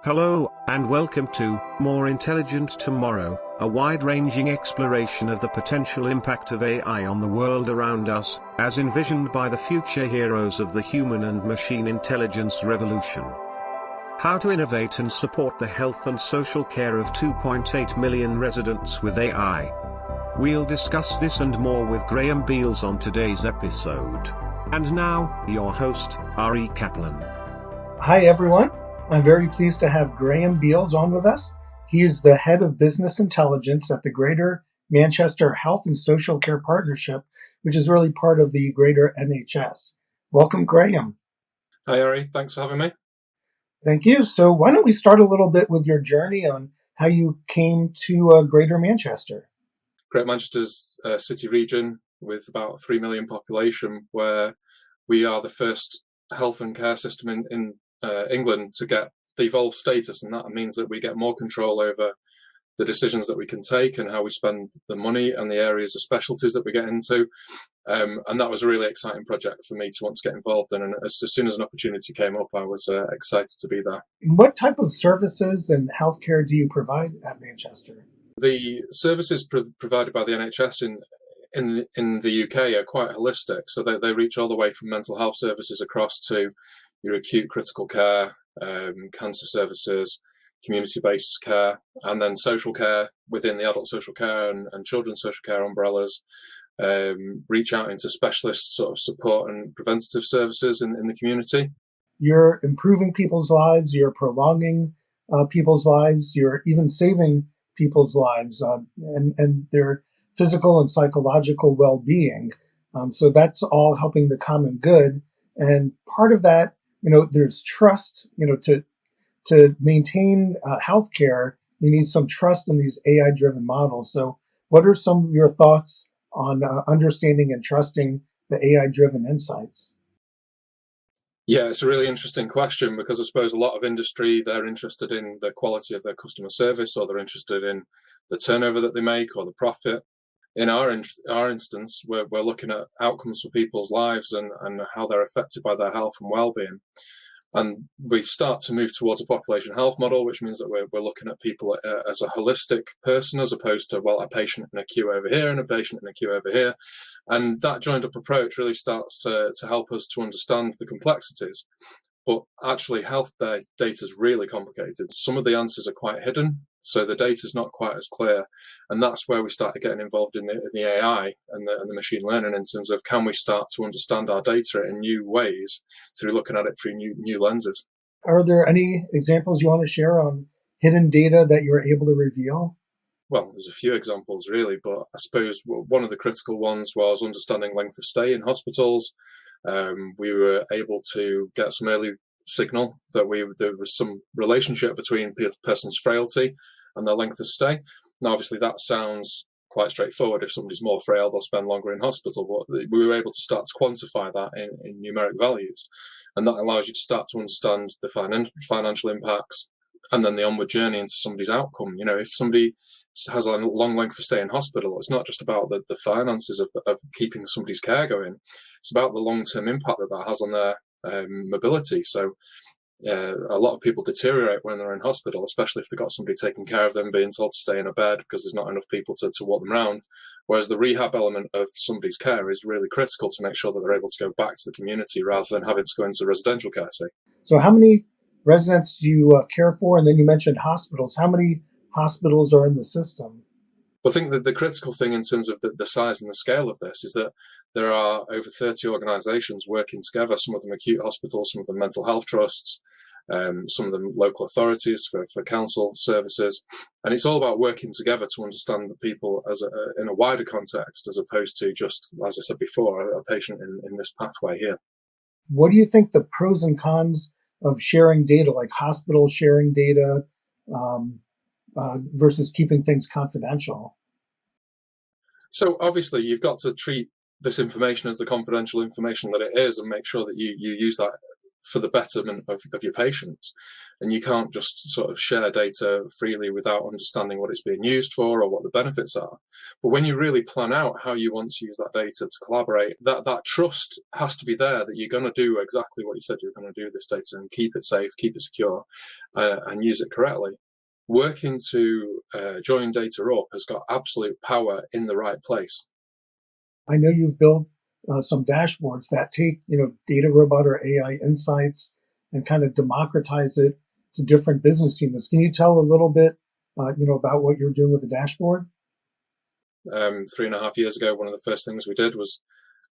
Hello, and welcome to More Intelligent Tomorrow, a wide-ranging exploration of the potential impact of AI on the world around us, as envisioned by the future heroes of the human and machine intelligence revolution. How to innovate and support the health and social care of 2.8 million residents with AI. We'll discuss this and more with Graham Beales on today's episode. And now, your host, Ari Kaplan. Hi everyone. I'm very pleased to have Graham Beales on with us. He is the head of business intelligence at the Greater Manchester Health and Social Care Partnership, which is really part of the Greater NHS. Welcome, Graham. Hi, Ari. Thanks for having me. Thank you. So why don't we start a little bit with your journey on how you came to Greater Manchester? Greater Manchester's a city region with about 3 million population, where we are the first health and care system in England to get devolved status, and that means that we get more control over the decisions that we can take and how we spend the money and the areas of specialties that we get into. And that was a really exciting project for me to want to get involved in. And as soon as an opportunity came up, I was excited to be there. What type of services and healthcare do you provide at Manchester? The services provided by the NHS in the UK are quite holistic. So they reach all the way from mental health services across to your acute critical care, cancer services, community-based care, and then social care within the adult social care and children's social care umbrellas. Reach out into specialist sort of support and preventative services in the community. You're improving people's lives, you're prolonging people's lives, you're even saving people's lives and their physical and psychological well-being. So that's all helping the common good. And part of that, there's trust, to maintain healthcare, you need some trust in these AI-driven models. So what are some of your thoughts on understanding and trusting the AI-driven insights? Yeah, it's a really interesting question, because I suppose a lot of industry, they're interested in the quality of their customer service, or they're interested in the turnover that they make or the profit. In our instance, we're looking at outcomes for people's lives and how they're affected by their health and well-being. And we start to move towards a population health model, which means that we're looking at people as a holistic person, as opposed to, a patient in a queue over here and a patient in a queue over here. And that joined up approach really starts to help us to understand the complexities. But actually, health data is really complicated. Some of the answers are quite hidden, so the data is not quite as clear. And that's where we started getting involved in the AI and the machine learning, in terms of, can we start to understand our data in new ways through looking at it through new lenses. Are there any examples you want to share on hidden data that you're able to reveal? Well, there's a few examples really, but I suppose one of the critical ones was understanding length of stay in hospitals. We were able to get some early signal that there was some relationship between a person's frailty and their length of stay. Now, obviously, that sounds quite straightforward. If somebody's more frail, they'll spend longer in hospital. But we were able to start to quantify that in numeric values. And that allows you to start to understand the financial impacts and then the onward journey into somebody's outcome. If somebody has a long length of stay in hospital, it's not just about the finances of keeping somebody's care going. It's about the long-term impact that has on their mobility. So a lot of people deteriorate when they're in hospital, especially if they've got somebody taking care of them, being told to stay in a bed because there's not enough people to walk them around. Whereas the rehab element of somebody's care is really critical to make sure that they're able to go back to the community rather than having to go into residential care, say. So how many residents do you care for? And then you mentioned hospitals. How many hospitals are in the system? Well, I think that the critical thing in terms of the size and the scale of this is that there are over 30 organisations working together, some of them acute hospitals, some of them mental health trusts, some of them local authorities for council services. And it's all about working together to understand the people in a wider context, as opposed to just, as I said before, a patient in this pathway here. What do you think the pros and cons of sharing data, like hospitals sharing data, versus keeping things confidential? So obviously you've got to treat this information as the confidential information that it is, and make sure that you use that for the betterment of your patients. And you can't just sort of share data freely without understanding what it's being used for or what the benefits are. But when you really plan out how you want to use that data to collaborate, that trust has to be there that you're going to do exactly what you said you're going to do with this data and keep it safe, keep it secure, and use it correctly. Working to join DataRobot has got absolute power in the right place. I know you've built some dashboards that take, DataRobot or AI insights and kind of democratize it to different business units. Can you tell a little bit, about what you're doing with the dashboard? 3.5 years ago, one of the first things we did was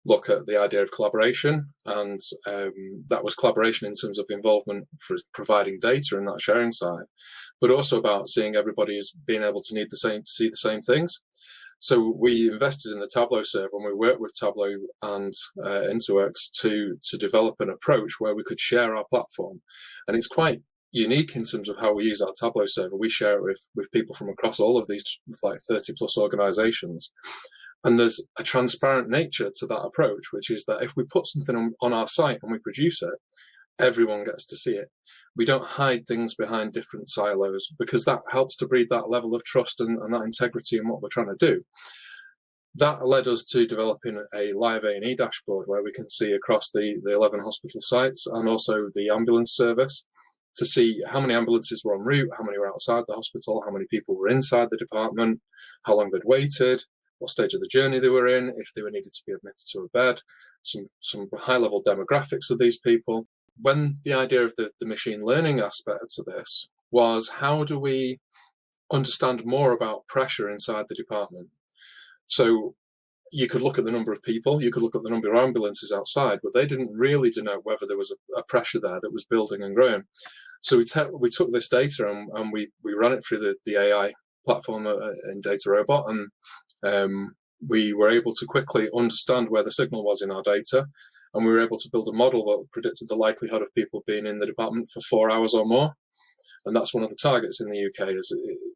look at the idea of collaboration, and that was collaboration in terms of involvement for providing data in that sharing side, but also about seeing everybody as being able to see the same things. So we invested in the Tableau server, and we worked with Tableau and Interworks to develop an approach where we could share our platform. And it's quite unique in terms of how we use our Tableau server. We share it with people from across all of these like 30 plus organizations. And there's a transparent nature to that approach, which is that if we put something on our site and we produce it, everyone gets to see it. We don't hide things behind different silos, because that helps to breed that level of trust and that integrity in what we're trying to do. That led us to developing a live A&E dashboard where we can see across the 11 hospital sites and also the ambulance service to see how many ambulances were en route, how many were outside the hospital, how many people were inside the department, how long they'd waited, what stage of the journey they were in, if they were needed to be admitted to a bed, some high-level demographics of these people. When the idea of the machine learning aspect to this was, how do we understand more about pressure inside the department? So you could look at the number of people, you could look at the number of ambulances outside, but they didn't really denote whether there was a pressure there that was building and growing. So we took this data and we ran it through the AI platform in DataRobot, and we were able to quickly understand where the signal was in our data. And we were able to build a model that predicted the likelihood of people being in the department for 4 hours or more. And that's one of the targets in the UK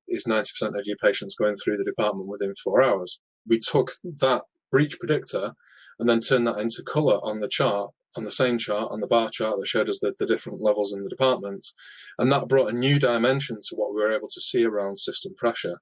is 90% of your patients going through the department within 4 hours. We took that breach predictor and then turned that into colour on the chart, on the same chart, on the bar chart that showed us the different levels in the department. And that brought a new dimension to what we were able to see around system pressure.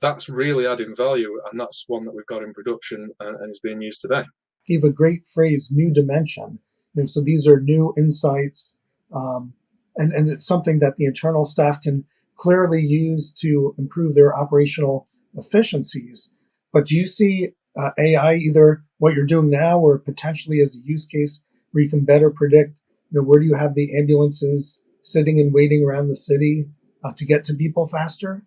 That's really adding value, and that's one that we've got in production and is being used today. Gave a great phrase, new dimension. So these are new insights, and it's something that the internal staff can clearly use to improve their operational efficiencies. But do you see AI, either what you're doing now or potentially as a use case where you can better predict, where do you have the ambulances sitting and waiting around the city to get to people faster?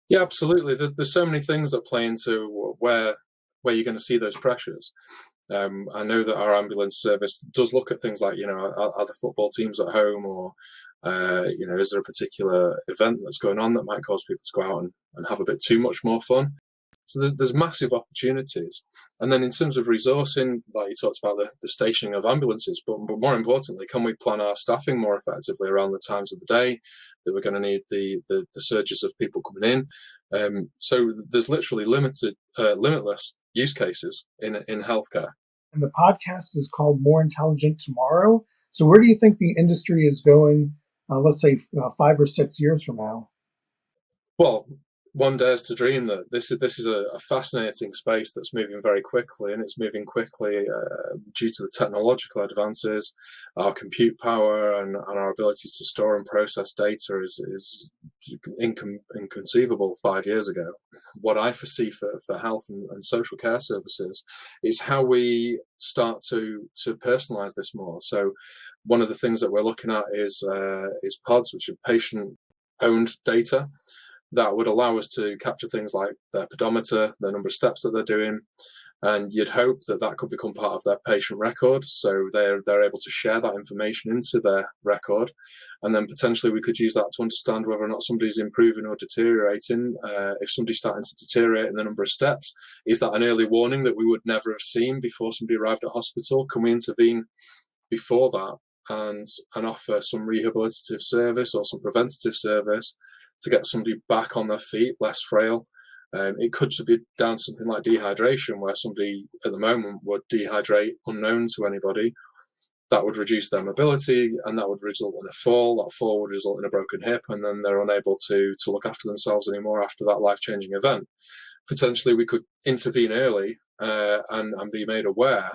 Yeah, absolutely. There's so many things that play into where you're going to see those pressures. I know that our ambulance service does look at things like, are the football teams at home, or, is there a particular event that's going on that might cause people to go out and have a bit too much more fun? So there's massive opportunities. And then in terms of resourcing, like you talked about the stationing of ambulances, but more importantly, can we plan our staffing more effectively around the times of the day that we're going to need the surges of people coming in? So there's literally limitless use cases in healthcare. And the podcast is called More Intelligent Tomorrow. So where do you think the industry is going, let's say 5 or 6 years from now? Well, one dares to dream that this is a fascinating space that's moving very quickly, and it's moving quickly due to the technological advances. Our compute power and our ability to store and process data is inconceivable 5 years ago. What I foresee for health and social care services is how we start to personalize this more. So one of the things that we're looking at is pods, which are patient-owned data, that would allow us to capture things like their pedometer, the number of steps that they're doing, and you'd hope that could become part of their patient record, so they're able to share that information into their record, and then potentially we could use that to understand whether or not somebody's improving or deteriorating. If somebody's starting to deteriorate in the number of steps, is that an early warning that we would never have seen before somebody arrived at hospital? Can we intervene before that and offer some rehabilitative service or some preventative service to get somebody back on their feet, less frail? It could be down to something like dehydration, where somebody at the moment would dehydrate unknown to anybody, that would reduce their mobility, and that would result in a fall. That fall would result in a broken hip, and then they're unable to look after themselves anymore after that life-changing event. Potentially, we could intervene early and be made aware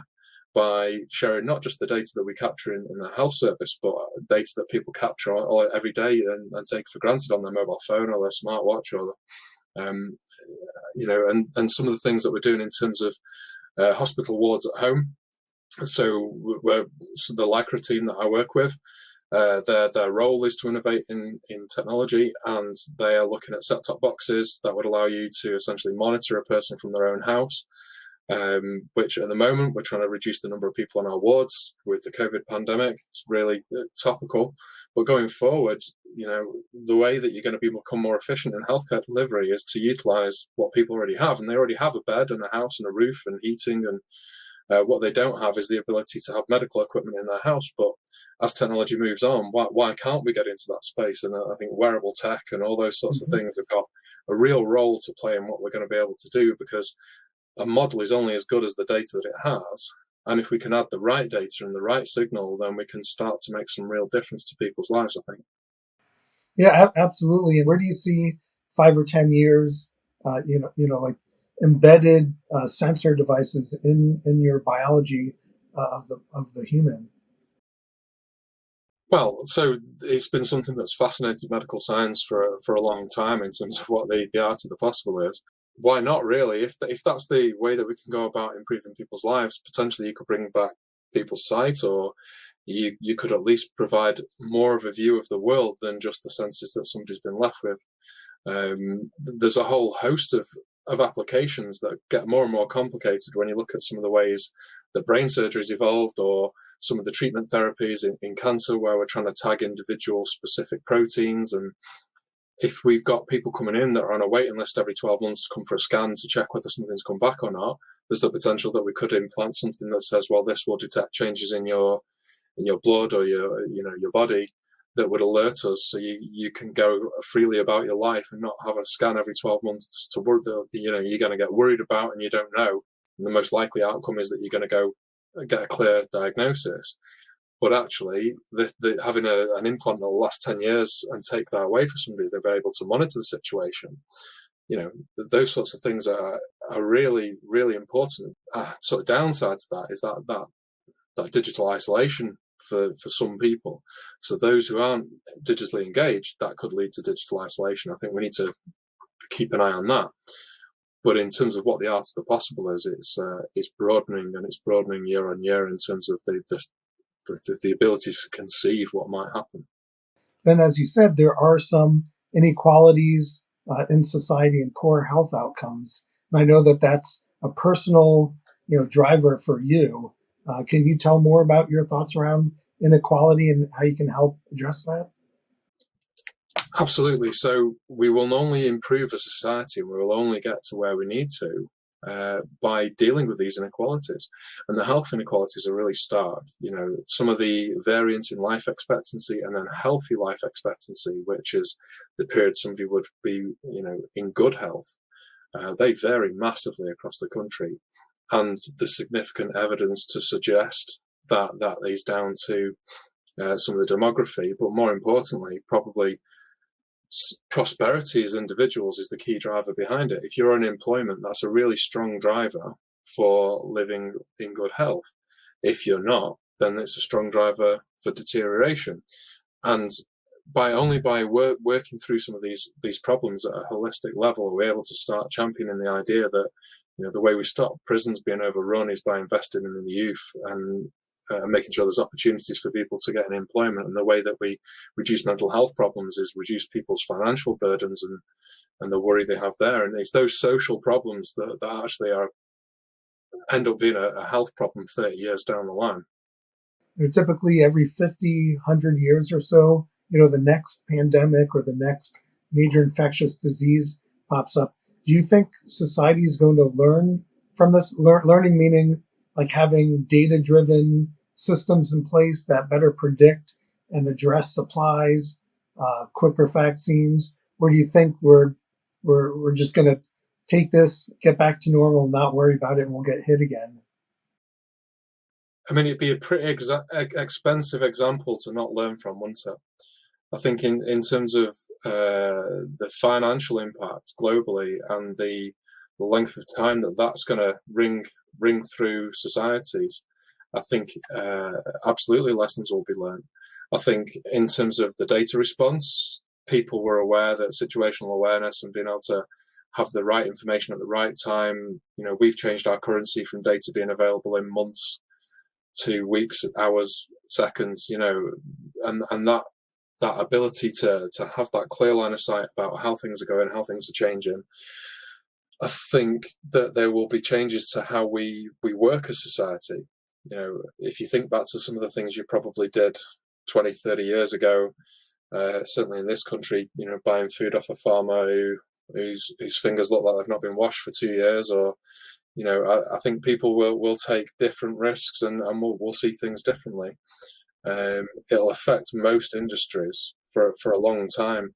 by sharing not just the data that we capture in the health service, but data that people capture every day and take for granted on their mobile phone or their smartwatch, or and some of the things that we're doing in terms of hospital wards at home. So the Lycra team that I work with, their role is to innovate in technology, and they are looking at set-top boxes that would allow you to essentially monitor a person from their own house, which at the moment we're trying to reduce the number of people on our wards with the COVID pandemic. It's really topical, but going forward, the way that you're going to become more efficient in healthcare delivery is to utilize what people already have, and they already have a bed and a house and a roof and heating, and what they don't have is the ability to have medical equipment in their house. But as technology moves on, why can't we get into that space? And I think wearable tech and all those sorts of things have got a real role to play in what we're going to be able to do, because a model is only as good as the data that it has. And if we can add the right data and the right signal, then we can start to make some real difference to people's lives, I think. Yeah, absolutely. And where do you see 5 or 10 years, like embedded sensor devices in your biology of the human? Well, so it's been something that's fascinated medical science for a long time in terms of what the art of the possible is. Why not, really? If that's the way that we can go about improving people's lives, potentially you could bring back people's sight, or you could at least provide more of a view of the world than just the senses that somebody's been left with. There's a whole host of applications that get more and more complicated when you look at some of the ways that brain surgery's evolved, or some of the treatment therapies in cancer, where we're trying to tag individual specific proteins. And if we've got people coming in that are on a waiting list every 12 months to come for a scan to check whether something's come back or not, there's the potential that we could implant something that says, well, this will detect changes in your blood or your body, that would alert us, so you can go freely about your life and not have a scan every 12 months to worry that you're going to get worried about and you don't know. And the most likely outcome is that you're going to go get a clear diagnosis. But actually, having an implant that will last 10 years and take that away from somebody, they'll be able to monitor the situation. Those sorts of things are really, really important. Sort of downside to that is that digital isolation for some people. So those who aren't digitally engaged, that could lead to digital isolation. I think we need to keep an eye on that. But in terms of what the art of the possible is, it's broadening, and it's broadening year on year in terms of the ability to conceive what might happen. Then, as you said, there are some inequalities in society and poor health outcomes. And I know that that's a personal, driver for you. Can you tell more about your thoughts around inequality and how you can help address that? Absolutely. So we will only improve as a society, and we will only get to where we need to by dealing with these inequalities. And the health inequalities are really stark. Some of the variance in life expectancy, and then healthy life expectancy, which is the period somebody would be, in good health, they vary massively across the country. And there's significant evidence to suggest that is down to some of the demography, but more importantly, probably prosperity as individuals is the key driver behind it. If you're in employment, that's a really strong driver for living in good health. If you're not, then it's a strong driver for deterioration. And by working through some of these problems at a holistic level, we're able to start championing the idea that the way we stop prisons being overrun is by investing in the youth and making sure there's opportunities for people to get an employment. And the way that we reduce mental health problems is reduce people's financial burdens and the worry they have there. And it's those social problems that actually end up being a health problem 30 years down the line. Typically every 50, 100 years or so, the next pandemic or the next major infectious disease pops up. Do you think society is going to learn from this? Learning meaning like having data-driven systems in place that better predict and address supplies, quicker vaccines? Or do you think we're just going to take this, get back to normal, and not worry about it, and we'll get hit again? I mean, it'd be a pretty expensive example to not learn from, wouldn't it? I think in terms of the financial impact globally and the length of time that that's going to ring through societies, I think absolutely lessons will be learned. I think in terms of the data response, people were aware that situational awareness and being able to have the right information at the right time, we've changed our currency from data being available in months to weeks, hours, seconds, and that ability to have that clear line of sight about how things are going, how things are changing. I think that there will be changes to how we work as society. If you think back to some of the things you probably did 20, 30 years ago, certainly in this country, buying food off a farmer whose fingers look like they've not been washed for 2 years, or I think people will take different risks and we'll see things differently. It'll affect most industries for a long time.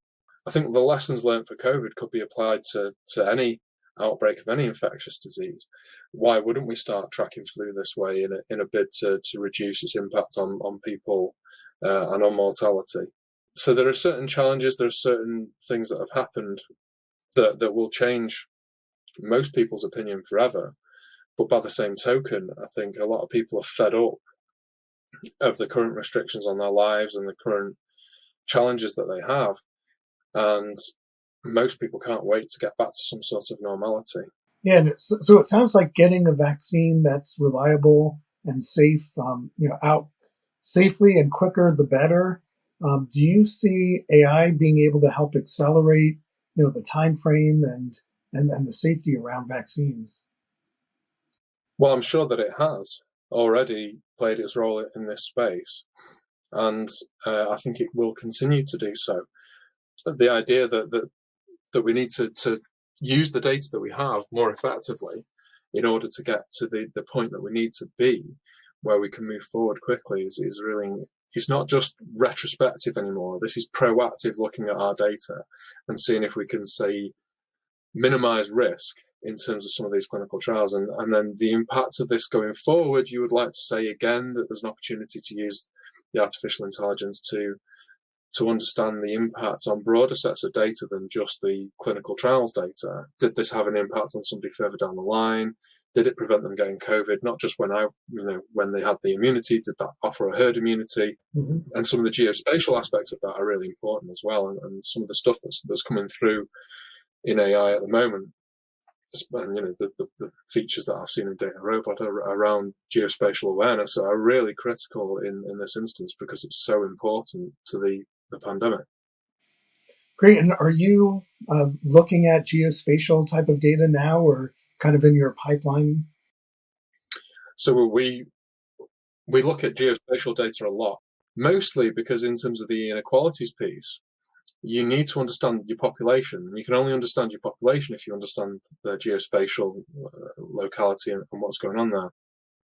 I think the lessons learned for COVID could be applied to any outbreak of any infectious disease. Why wouldn't we start tracking flu this way in a bid to reduce its impact on people and on mortality? So there are certain challenges, there are certain things that have happened that will change most people's opinion forever. But by the same token, I think a lot of people are fed up of the current restrictions on their lives and the current challenges that they have. And most people can't wait to get back to some sort of normality. Yeah, and so it sounds like getting a vaccine that's reliable and safe, out safely and quicker, the better. Do you see AI being able to help accelerate, the time frame and the safety around vaccines? Well, I'm sure that it has already played its role in this space, and I think it will continue to do so. The idea that we need to use the data that we have more effectively in order to get to the point that we need to be, where we can move forward quickly, is really, it's not just retrospective anymore. This is proactive, looking at our data and seeing if we can, say, minimize risk in terms of some of these clinical trials. And then the impact of this going forward, you would like to say again that there's an opportunity to use the artificial intelligence to understand the impact on broader sets of data than just the clinical trials data. Did this have an impact on somebody further down the line? Did it prevent them getting COVID? Not just when they had the immunity, did that offer a herd immunity? Mm-hmm. And some of the geospatial aspects of that are really important as well. And some of the stuff that's coming through in AI at the moment, and the features that I've seen in DataRobot around geospatial awareness are really critical in this instance, because it's so important to the pandemic. Great. And are you looking at geospatial type of data now, or kind of in your pipeline? So we look at geospatial data a lot, mostly because in terms of the inequalities piece, you need to understand your population. You can only understand your population if you understand the geospatial locality and what's going on there.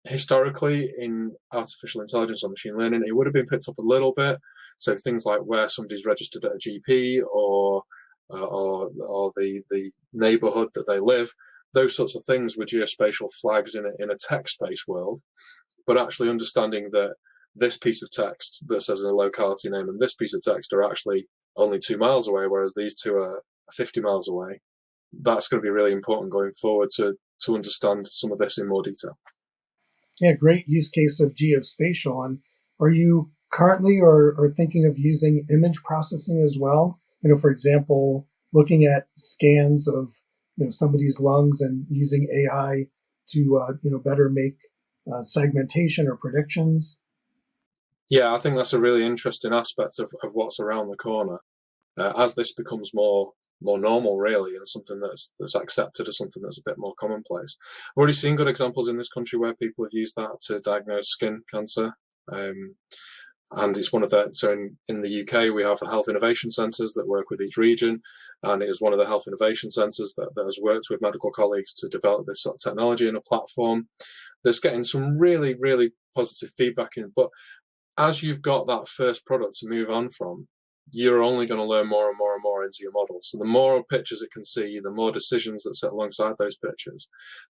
Historically, in artificial intelligence or machine learning, it would have been picked up a little bit. So things like where somebody's registered at a GP or the neighborhood that they live, those sorts of things were geospatial flags in a text-based world. But actually understanding that this piece of text that says a locality name and this piece of text are actually only 2 miles away, whereas these two are 50 miles away, that's going to be really important going forward to understand some of this in more detail. Yeah, great use case of geospatial. And are you currently or thinking of using image processing as well? For example, looking at scans of somebody's lungs and using AI to better make segmentation or predictions. Yeah, I think that's a really interesting aspect of what's around the corner. As this becomes more normal, really, and something that's accepted as something that's a bit more commonplace. I've already seen good examples in this country where people have used that to diagnose skin cancer. And it's one of the, so in the UK, we have health innovation centres that work with each region. And it is one of the health innovation centres that has worked with medical colleagues to develop this sort of technology in a platform that's getting some really, really positive feedback in. But as you've got that first product to move on from, you're only going to learn more and more and more into your model. So the more pictures it can see, the more decisions that sit alongside those pictures,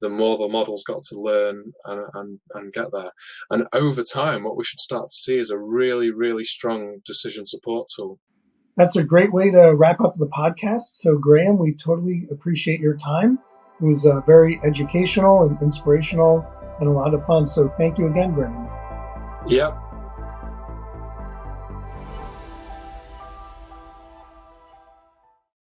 the more the model's got to learn and get there. And over time, what we should start to see is a really, really strong decision support tool. That's a great way to wrap up the podcast. So, Graham, we totally appreciate your time. It was very educational and inspirational and a lot of fun. So thank you again, Graham. Yeah,